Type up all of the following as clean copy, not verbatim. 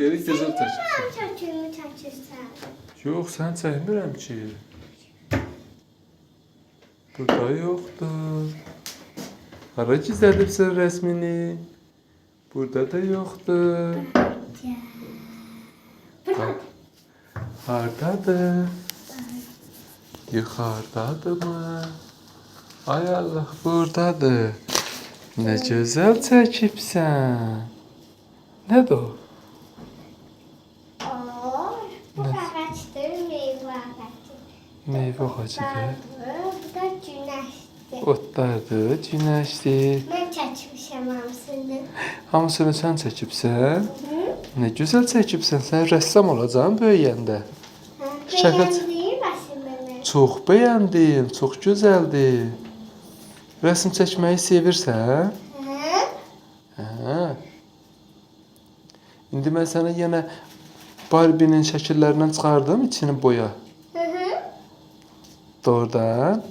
Geri gözəl çəkirsən. Sən çəkimi çəkirsən. Yox, sən çəkmirəm ki. Burada yoxdur. Hara gizlədibsən rəsmini? Burada da yoxdur. Hardadır? Yuxarıdadır mı? Ay Allah, buradadır. Nə gözəl çəkibsən. Nədir o? Bu ağacdır, meyvə ağacı. Meyvə ağacıdır. Bu da günəşdir. Otlardır, günəşdir. Mən çəkmişəm hamısını. Hamısını sən çəkibsən. Nə gözəl çəkibsən. Sən rəssam olacaqsan böyüyəndə. Bəyəndiyim rəsmimi. Çox bəyəndim, çox gözəldir. Rəsm çəkməyi sevirsən? Hə. İndi mən sənə yenə Barbie'nin şəkillərindən çıxardım, içini boya. Doğrudan.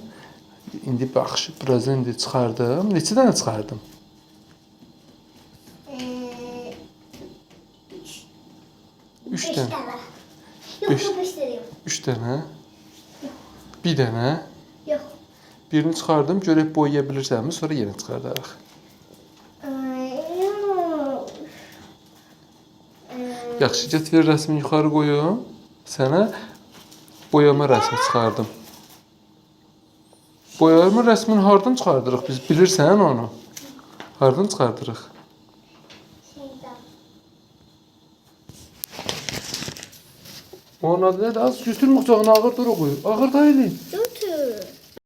İndi bax, birazdan indi çıxardım. Neçə dənə çıxardım? 3 dənə. Yox, 5 dənə yox. 3 dənə. 1 dənə. Yox. Birini çıxardım, görək boyaya bilirsənmi, sonra yenə çıxardarıq. Yaxşı, get ver rəsmini yuxarı qoyum. Sənə boyama rəsmi çıxardım. Boyama rəsmini hardan çıxardırıq biz? Bilirsən onu? Hardan çıxardırıq? Onun adı nədir? Az götürmə qucağına, ağır dur o qoyur. Ağır da elin.